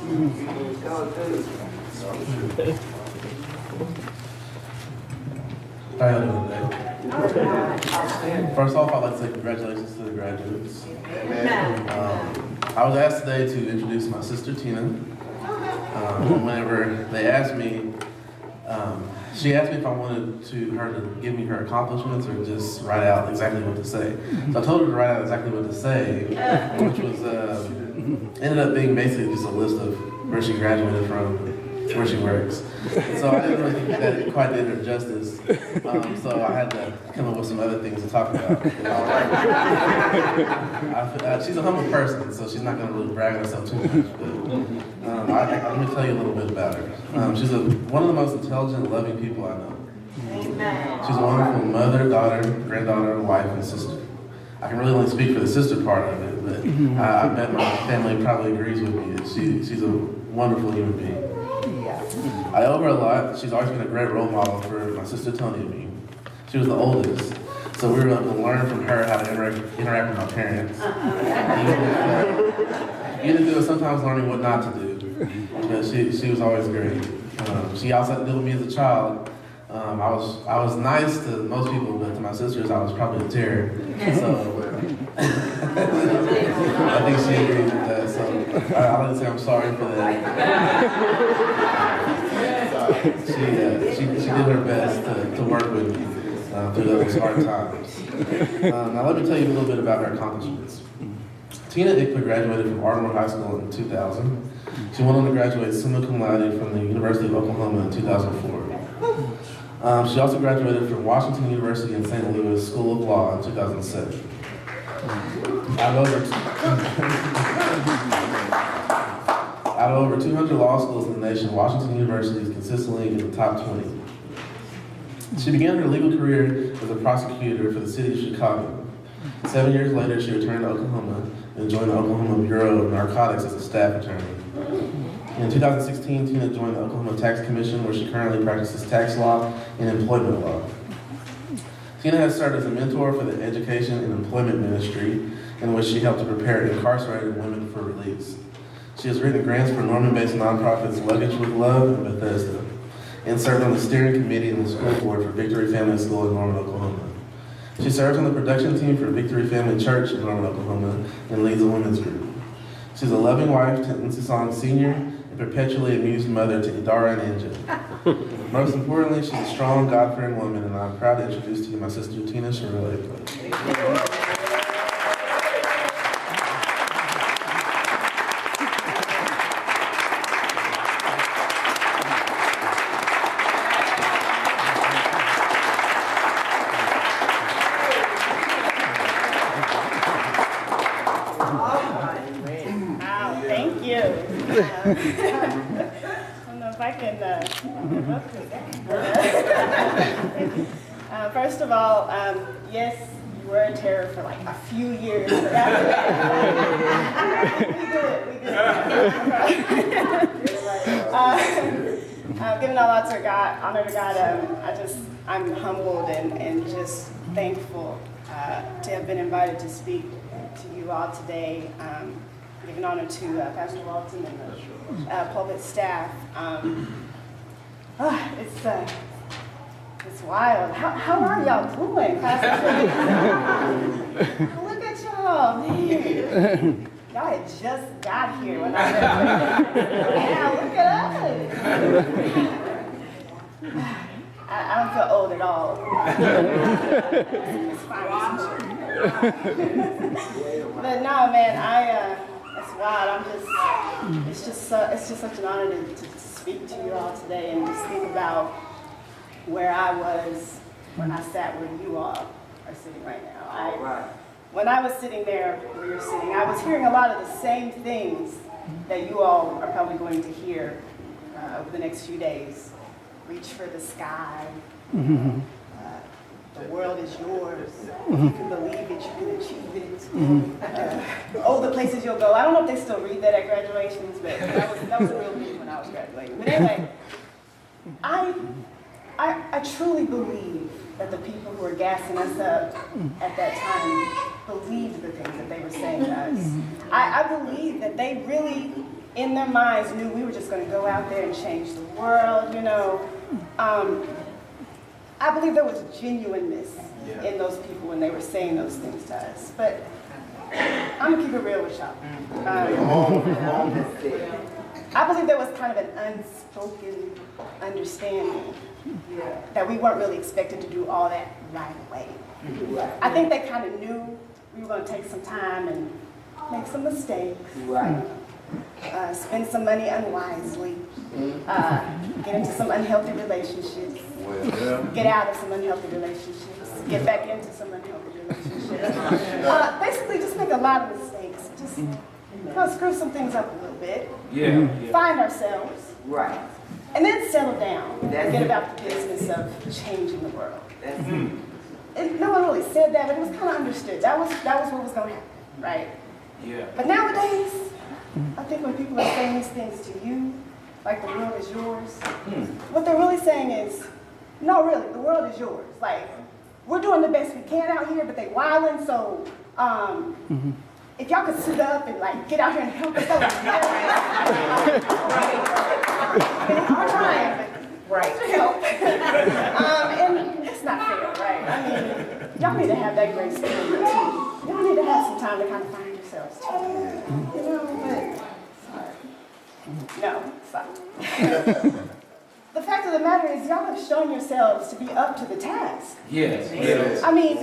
How are you doing today? First off, I'd like to say congratulations to the graduates. I was asked today to introduce my sister Tina. Whenever they asked me, she asked me if I wanted her to give me her accomplishments or just write out exactly what to say. So I told her to write out exactly what to say, which was ended up being basically just a list of where she graduated from, where she works. So I didn't really think that it quite did her justice. So I had to come up with some other things to talk about. She's a humble person, so she's not going to really brag on herself too much. But let me tell you a little bit about her. She's one of the most intelligent, loving people I know. Amen. She's a wonderful mother, daughter, granddaughter, wife, and sister. I can really only speak for the sister part of it, but I bet my family probably agrees with me. She's a wonderful human being. I owe her a lot. She's always been a great role model for my sister Tony and me. She was the oldest, so we were able to learn from her how to interact with my parents. Even though sometimes learning what not to do. But she was always great. She also had to deal with me as a child. I was nice to most people, but to my sisters I was probably a terror. So I think she agreed with that. So I like to say I'm sorry for that. She did her best to work with me through those hard times. Now let me tell you a little bit about her accomplishments. Tina Ikpa graduated from Ardmore High School in 2000. She went on to graduate summa cum laude from the University of Oklahoma in 2004. She also graduated from Washington University in St. Louis School of Law in 2007. Out of over 200 law schools in the nation, Washington University is consistently in the top 20. She began her legal career as a prosecutor for the city of Chicago. 7 years later, she returned to Oklahoma and joined the Oklahoma Bureau of Narcotics as a staff attorney. In 2016, Tina joined the Oklahoma Tax Commission, where she currently practices tax law and employment law. Tina has served as a mentor for the education and employment ministry, in which she helped to prepare incarcerated women for release. She has written grants for Norman-based nonprofits Luggage with Love and Bethesda, and served on the steering committee and the school board for Victory Family School in Norman, Oklahoma. She serves on the production team for Victory Family Church in Norman, Oklahoma, and leads a women's group. She's a loving wife to Nsisong Sr. and perpetually amused mother to Idara and Inja. Most importantly, she's a strong, God-fearing woman, and I'm proud to introduce to you my sister, Tina Sharell. I don't know if I can live up to that. First of all, yes, you were a terror for like a few years. But giving all out to God, honor to God, I'm humbled and just thankful to have been invited to speak to you all today. Giving honor to Pastor Walton and the pulpit staff. It's wild. How are y'all doing, Pastor? Look at y'all, man. Y'all had just got here when I said, yeah, look at us. I don't feel old at all. It's fine. But no, man, it's wild. It's just such an honor to speak to you all today and just think about where I was when I sat where you all are sitting right now. When I was sitting there where you're sitting, I was hearing a lot of the same things that you all are probably going to hear over the next few days. Reach for the sky. The world is yours. If you can believe it, you can achieve it. The places you'll go. I don't know if they still read that at graduations, but that was a real thing when I was graduating. But anyway, I truly believe that the people who were gassing us up at that time believed the things that they were saying to us. I believe that they really in their minds knew we were just going to go out there and change the world, you know. I believe there was genuineness in those people when they were saying those things to us. But I'm going to keep it real with y'all. I believe there was kind of an unspoken understanding that we weren't really expected to do all that right away. I think they kind of knew we were going to take some time and make some mistakes. Spend some money unwisely, get into some unhealthy relationships, get out of some unhealthy relationships, get back into some unhealthy relationships. Basically, just make a lot of mistakes. Just kind of screw some things up a little bit. Find ourselves. And then settle down and get about the business of changing the world. And no one really said that, but it was kind of understood. That was what was going to happen, right? But nowadays, I think when people are saying these things to you, like the world is yours, what they're really saying is, no, really, the world is yours. Like, we're doing the best we can out here, but they wilding, so if y'all could suit up and like get out here and help us out, we're trying, but to help. And it's not fair, right? I mean, y'all need to have that grace period too. Y'all need to have some time to kind of find yourselves too. You know, but sorry. The fact of the matter is, y'all have shown yourselves to be up to the task. I mean,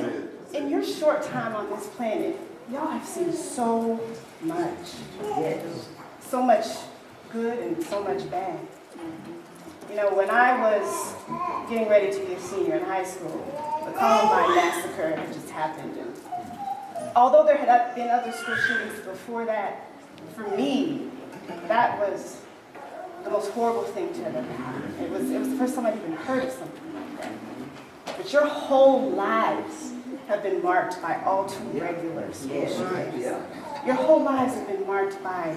in your short time on this planet, y'all have seen so much. So much good and so much bad. You know, when I was getting ready to be a senior in high school, the Columbine massacre had just happened. And although there had been other school shootings before that, for me, that was the most horrible thing to have ever happened. It was the first time I'd even heard of something like that. But your whole lives have been marked by all too regular school shootings. Your whole lives have been marked by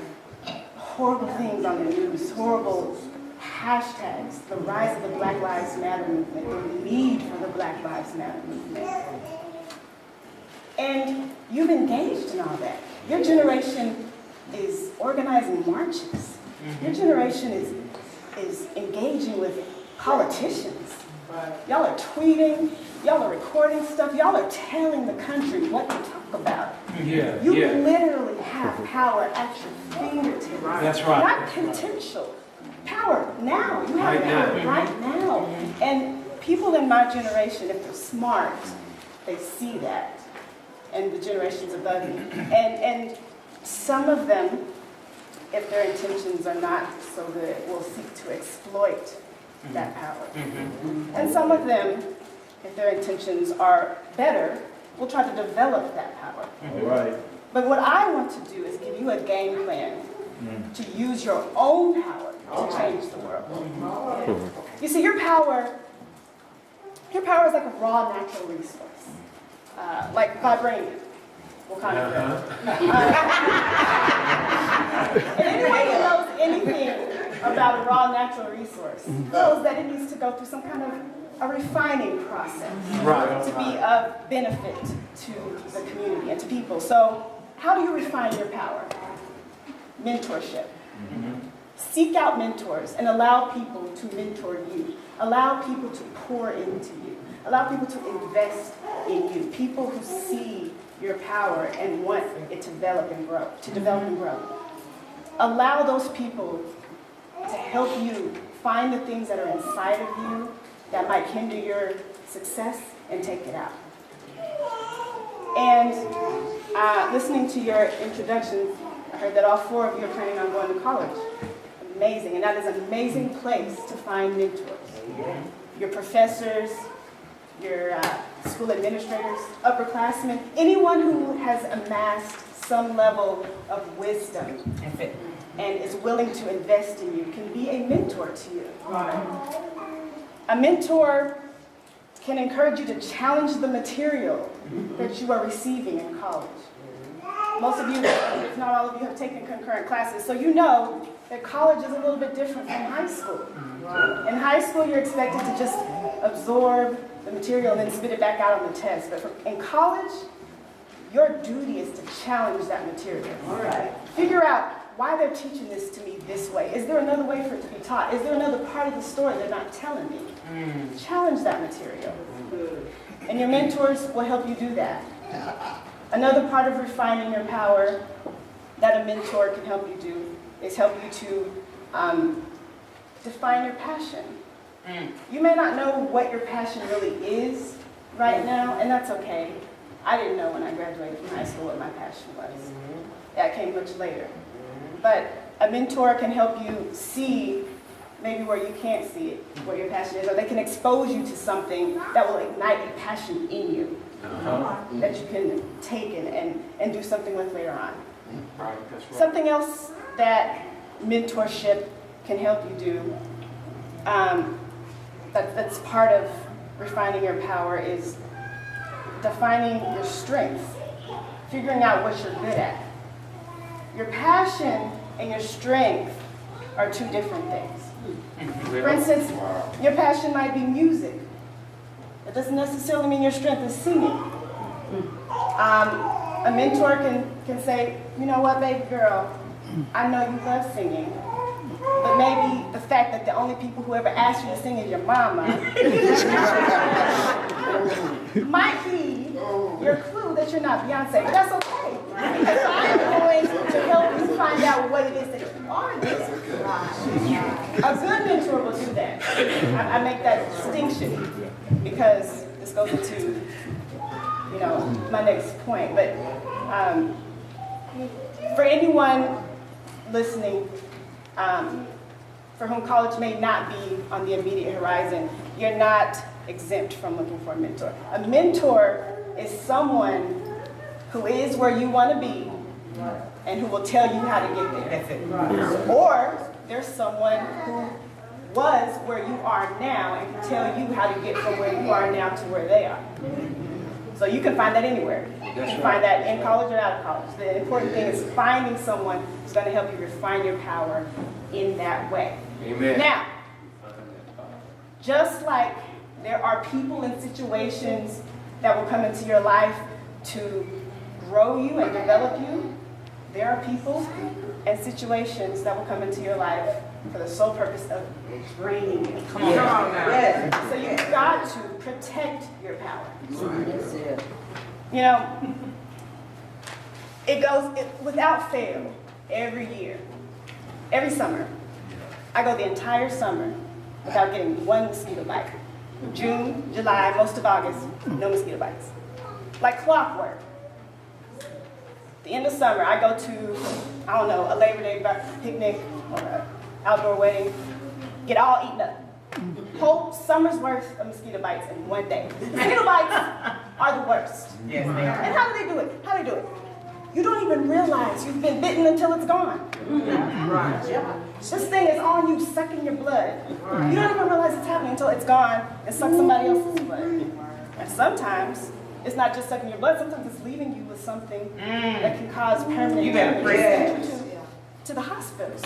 horrible things on the news, horrible hashtags, the rise of the Black Lives Matter movement, the need for the Black Lives Matter movement. And you've engaged in all that. Your generation is organizing marches. Your generation is engaging with politicians. Y'all are tweeting, y'all are recording stuff, y'all are telling the country what to talk about. You literally have power at your fingertips. That's right. Not potential. Power now. You have power right now. And people in my generation, if they're smart, they see that. And the generations above me. And some of them, if their intentions are not so good, will seek to exploit that power. And some of them, if their intentions are better, will try to develop that power. But what I want to do is give you a game plan to use your own power to change the world. You see, your power is like a raw natural resource, like vibranium. What kind of and anyone who knows anything about a raw natural resource knows that it needs to go through some kind of a refining process to be of benefit to the community and to people. So how do you refine your power? Mentorship. Seek out mentors and allow people to mentor you. Allow people to pour into you. Allow people to invest in you. People who see your power and want it to develop and grow. Allow those people to help you find the things that are inside of you that might hinder your success and take it out. And listening to your introductions, I heard that all 4 of you are planning on going to college. Amazing, and that is an amazing place to find mentors. Your professors, your school administrators, upperclassmen, anyone who has amassed some level of wisdom and is willing to invest in you can be a mentor to you. A mentor can encourage you to challenge the material that you are receiving in college. Most of you, if not all of you, have taken concurrent classes, so you know that college is a little bit different from high school. In high school, you're expected to just absorb the material and then spit it back out on the test. But in college, your duty is to challenge that material. Figure out why they're teaching this to me this way. Is there another way for it to be taught? Is there another part of the story they're not telling me? Challenge that material. And your mentors will help you do that. Another part of refining your power that a mentor can help you do is help you to define your passion. You may not know what your passion really is right now, and that's okay. I didn't know when I graduated from high school what my passion was. That came much later. But a mentor can help you see maybe where you can't see it, where your passion is, or they can expose you to something that will ignite a passion in you that you can take and do something with later on. Something else that mentorship can help you do, that's part of refining your power, is defining your strengths, figuring out what you're good at. Your passion and your strength are two different things. For instance, your passion might be music. It doesn't necessarily mean your strength is singing. A mentor can say, you know what, baby girl, I know you love singing, but maybe the fact that the only people who ever asked you to sing is your mama might be your clue that you're not Beyonce, but that's okay. Because I'm going to help you find out what it is that you are doing. A good mentor will do that. I make that distinction because this goes into, my next point. But for anyone listening, for whom college may not be on the immediate horizon, you're not exempt from looking for a mentor. A mentor is someone who is where you want to be and who will tell you how to get there. Or there's someone who was where you are now and can tell you how to get from where you are now to where they are. So you can find that anywhere. You can find that in college or out of college. The important thing is finding someone who's going to help you refine your power in that way. Amen. Now, just like there are people and situations that will come into your life to grow you and develop you, there are people and situations that will come into your life for the sole purpose of draining you. Come on now. Yes. So you've got to protect your power. That's it. It goes without fail every year, every summer. I go the entire summer without getting one mosquito bite. June, July, most of August, no mosquito bites. Like clockwork. The end of summer, I go to, a Labor Day picnic or an outdoor wedding, get all eaten up. Whole summer's worth of mosquito bites in one day. Mosquito bites are the worst. Yes, they are. And how do they do it? How do they do it? You don't even realize you've been bitten until it's gone. Right. Yeah. This thing is on you, sucking your blood. You don't even realize it's happening until it's gone and sucks somebody else's blood. And sometimes it's not just sucking your blood, sometimes it's leaving you with something that can cause permanent damage to the hospitals.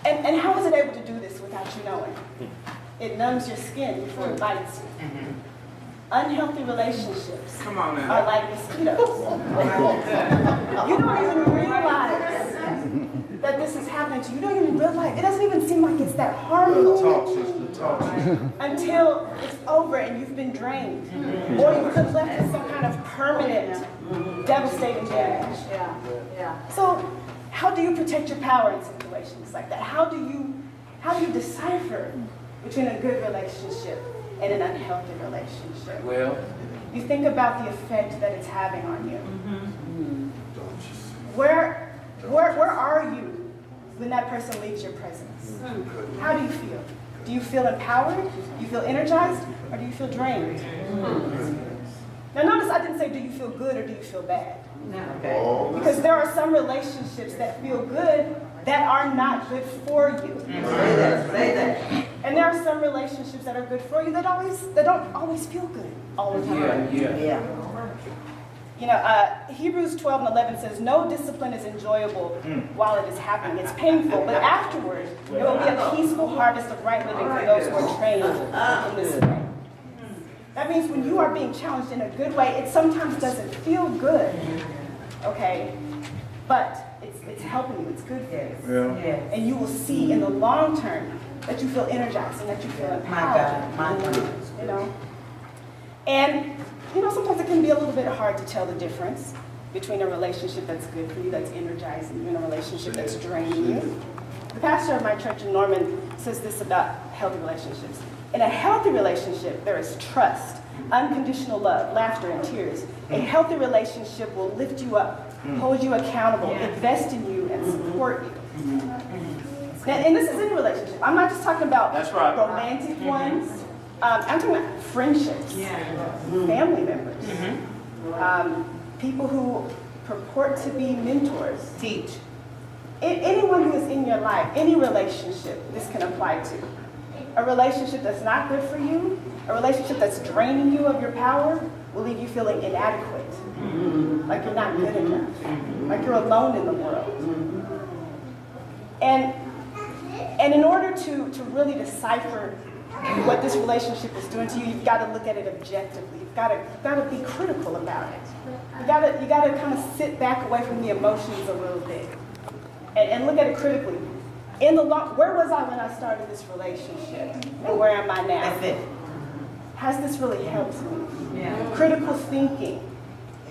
And how is it able to do this without you knowing? It numbs your skin before it bites you. Unhealthy relationships are like mosquitoes. You don't even realize that this is happening to you. You don't even realize. It doesn't even seem like it's that harmful until it's over and you've been drained. Or you've been left with some kind of permanent, devastating damage. So how do you protect your power in situations like that? How do you decipher between a good relationship and an unhealthy relationship? Well, You think about the effect that it's having on you. Where are you when that person leaves your presence? How do you feel? Do you feel empowered? Do you feel energized? Or do you feel drained? Now notice I didn't say do you feel good or do you feel bad? Because there are some relationships that feel good that are not good for you. Say that. And there are some relationships that are good for you that don't always feel good all the time. Yeah. Hebrews 12:11 says, no discipline is enjoyable while it is happening. It's painful, but afterward, there will be a peaceful harvest of right living for those who are trained in this way. That means when you are being challenged in a good way, it sometimes doesn't feel good, okay? but it's helping you, it's good for you. Yes. And you will see in the long term that you feel energized and that you feel empowered. My God. You know? And, you know, sometimes it can be a little bit hard to tell the difference between a relationship that's good for you, that's energizing you, and a relationship that's draining you. The pastor of my church in Norman says this about healthy relationships. In a healthy relationship, there is trust, unconditional love, laughter, and tears. A healthy relationship will lift you up, hold you accountable, invest in you, and support you. And this is in a relationship. I'm not just talking about romantic ones. I'm talking about friendships, family members, people who purport to be mentors. Teach. Anyone who is in your life, any relationship this can apply to. A relationship that's not good for you, a relationship that's draining you of your power, will leave you feeling inadequate, like you're not good enough, like you're alone in the world. And in order to really decipher what this relationship is doing to you, you've got to look at it objectively. You've got to be critical about it. You got to kind of sit back away from the emotions a little bit and look at it critically. Where was I when I started this relationship, and where am I now? That's it. Has this really helped me? Yeah. Critical thinking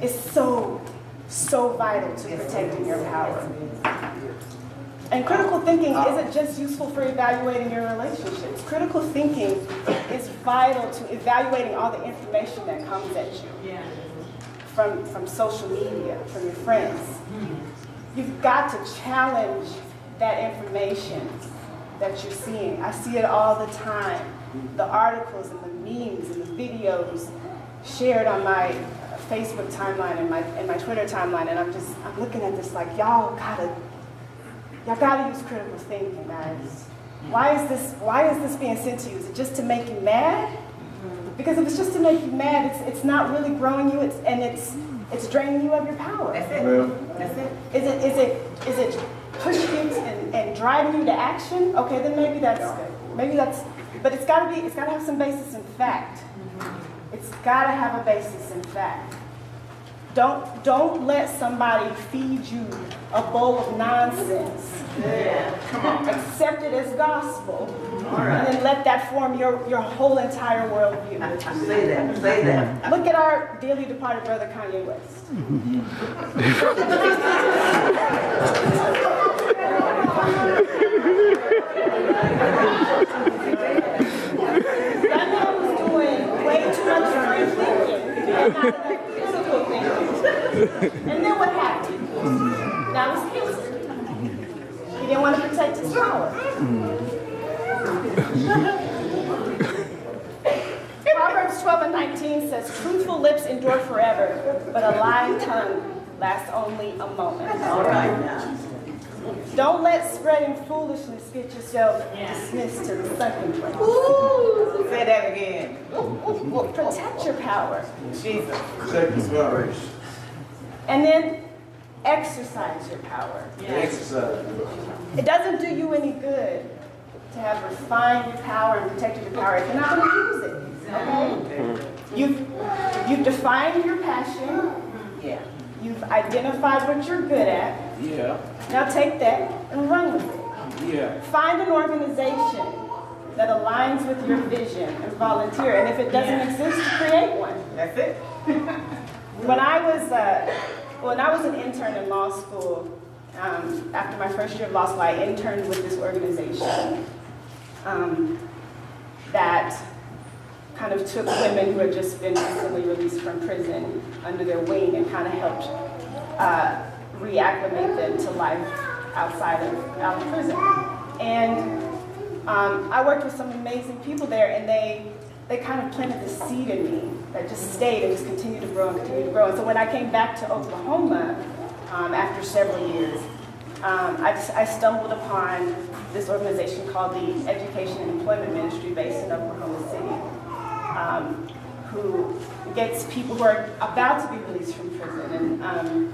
is so vital to protecting your power. And critical thinking isn't just useful for evaluating your relationships. Critical thinking is vital to evaluating all the information that comes at you from social media, from your friends. You've got to challenge that information that you're seeing. I see it all the time. The articles and the memes and the videos shared on my Facebook timeline and my Twitter timeline, and I'm looking at this like, y'all gotta use critical thinking, guys. Why is this being sent to you? Is it just to make you mad? Because if it's just to make you mad, it's not really growing you, it's draining you of your power. That's it. That's it. Is it pushing you and driving you to action? Okay, then maybe that's good. But it's gotta have some basis in fact. It's gotta have a basis in fact. Don't let somebody feed you a bowl of nonsense. Come on. Accept it as gospel, and then let that form your whole entire worldview. Say that. Look at our dearly departed brother Kanye West. That man was doing way too much free thinking and not enough physical thinking. And then what happened? Now he's guilty. He didn't want to protect his power. Proverbs 12:19 says, truthful lips endure forever, but a lying tongue lasts only a moment. All right now. Don't let spreading foolishness get yourself dismissed to the second place. Ooh, say that again. Protect your power. Jesus. Protect his power. And then exercise your power. Exercise. It doesn't do you any good to have refined your power and protected your power if you're not going to use it. Okay? You've defined your passion. Yeah. You've identified what you're good at. Yeah. Now take that and run with it. Yeah. Find an organization that aligns with your vision and volunteer. And if it doesn't exist, create one. That's it. When I was an intern in law school, after my first year of law school, I interned with this organization that kind of took women who had just been recently released from prison under their wing and kind of helped reacclimate them to life out of prison. And I worked with some amazing people there, and they kind of planted this seed in me that just stayed and just continued to grow and continue to grow. And so when I came back to Oklahoma after several years, I stumbled upon this organization called the Education and Employment Ministry based in Oklahoma City, who gets people who are about to be released from prison and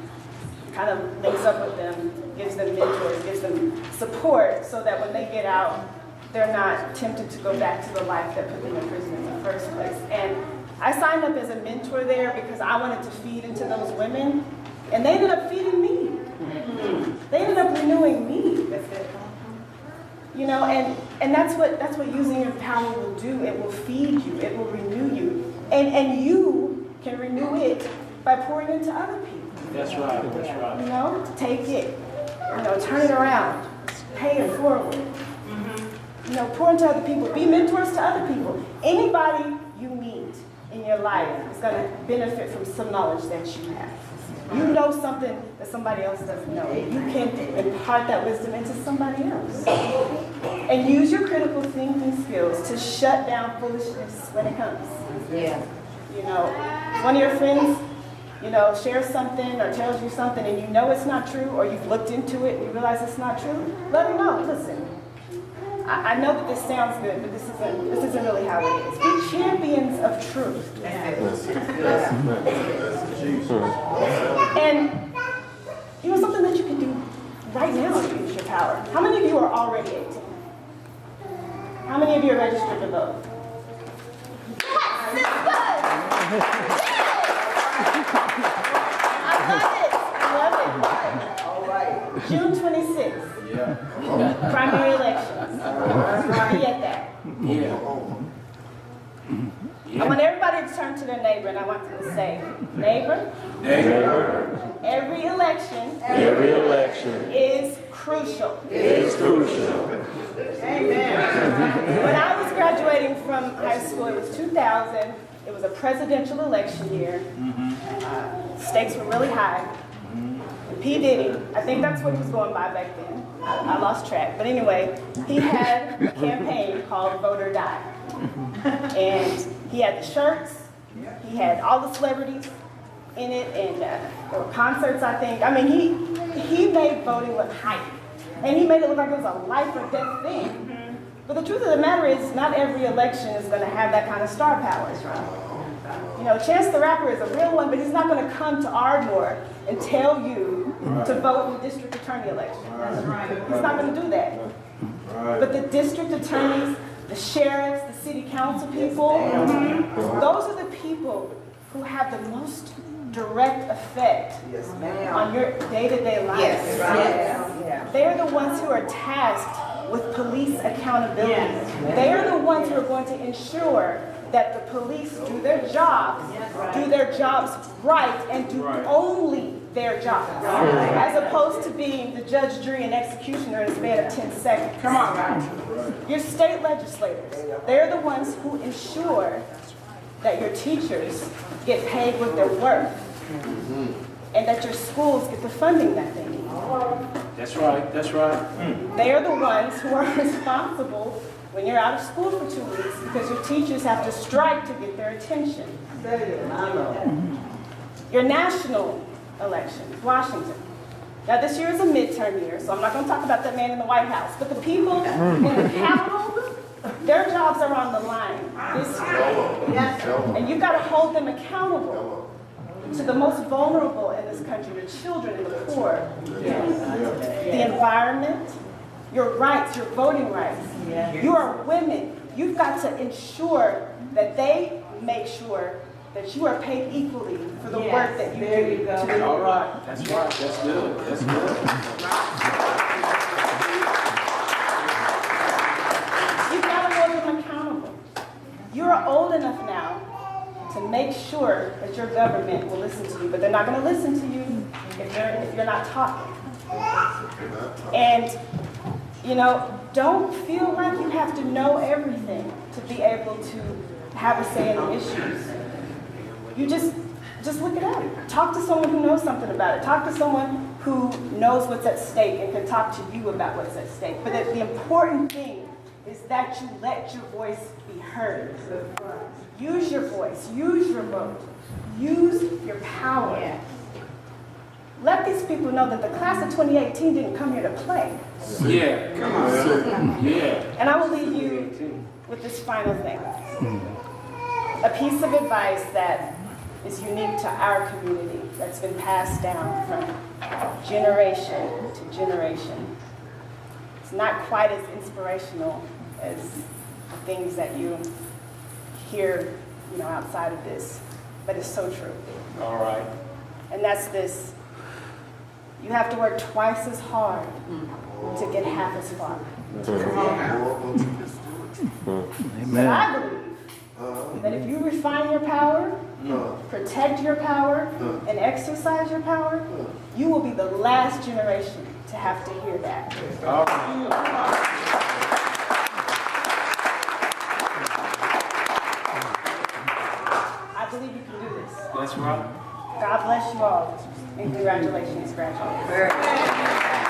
kind of links up with them, gives them mentors, gives them support so that when they get out, they're not tempted to go back to the life that put them in prison in the first place. And I signed up as a mentor there because I wanted to feed into those women, and they ended up feeding me. They ended up renewing me. You know, and that's what using your power will do. It will feed you. It will renew you. And you can renew it by pouring into other people. That's right, that's right. You know, take it. You know, turn it around. Pay it forward. You know, pour into other people. Be mentors to other people. Anybody you meet in your life is going to benefit from some knowledge that you have. You know something that somebody else doesn't know. You can impart that wisdom into somebody else. And use your critical thinking skills to shut down foolishness when it comes. Yeah. You know, one of your friends, you know, shares something or tells you something and you know it's not true, or you've looked into it and you realize it's not true, let them know. Listen, I know that this sounds good, but this isn't really how it is. Be champions of truth. And you know something that you can do right now to use your power. How many of you are already 18? How many of you are registered to vote? I love it. All right. June 26th. Yeah. Primary elections. Be at that. Yeah. I want everybody to turn to their neighbor and I want them to say, neighbor, every election is crucial. Amen. When I was graduating from high school, it was 2000. It was a presidential election year. Stakes were really high. And P. Diddy, I think that's what he was going by back then. I lost track. But anyway, he had a campaign called Vote or Die. And he had the shirts. He had all the celebrities in it. And there were concerts, I think. I mean, he made voting look hype. And he made it look like it was a life or death thing. But the truth of the matter is, not every election is going to have that kind of star power. You know, Chance the Rapper is a real one, but he's not going to come to Ardmore and tell you to vote in the district attorney election. That's right. He's not going to do that. But the district attorneys, the sheriffs, the city council people, those are the people who have the most direct effect on your day-to-day life. Yes, right. They're the ones who are tasked with police accountability. They are the ones who are going to ensure that the police do their jobs right, and do only their jobs, as opposed to being the judge, jury, and executioner in a span of 10 seconds. Come on, guys. Your state legislators, they're the ones who ensure that your teachers get paid with their worth, and that your schools get the funding that they need. That's right, that's right. They are the ones who are responsible when you're out of school for 2 weeks because your teachers have to strike to get their attention. Your national elections, Washington. Now this year is a midterm year, so I'm not going to talk about that man in the White House, but the people in the Capitol, their jobs are on the line this year. And you've got to hold them accountable to the most vulnerable in this country, the children and the poor, the environment, your rights, your voting rights. You are women. You've got to ensure that they make sure that you are paid equally for the work that you do. All right, that's right, that's good, that's good. You've got to hold them accountable. You are old enough now to make sure that your government will listen to you, but they're not going to listen to you if you're not talking. And, you know, don't feel like you have to know everything to be able to have a say in the issues. You just look it up. Talk to someone who knows something about it. Talk to someone who knows what's at stake and can talk to you about what's at stake. But the important thing is that you let your voice be heard. Use your voice. Use your vote. Use your power. Let these people know that the class of 2018 didn't come here to play. Yeah, come on. Yeah. And I will leave you with this final thing. A piece of advice that is unique to our community, that's been passed down from generation to generation. It's not quite as inspirational as the things that you hear, you know, outside of this, but it's so true. All right. And that's this: You have to work twice as hard to get half as far. But I believe that if you refine your power, protect your power, and exercise your power, you will be the last generation to have to hear that. All right. I believe you can do this. That's right. God bless you all, and congratulations, graduates.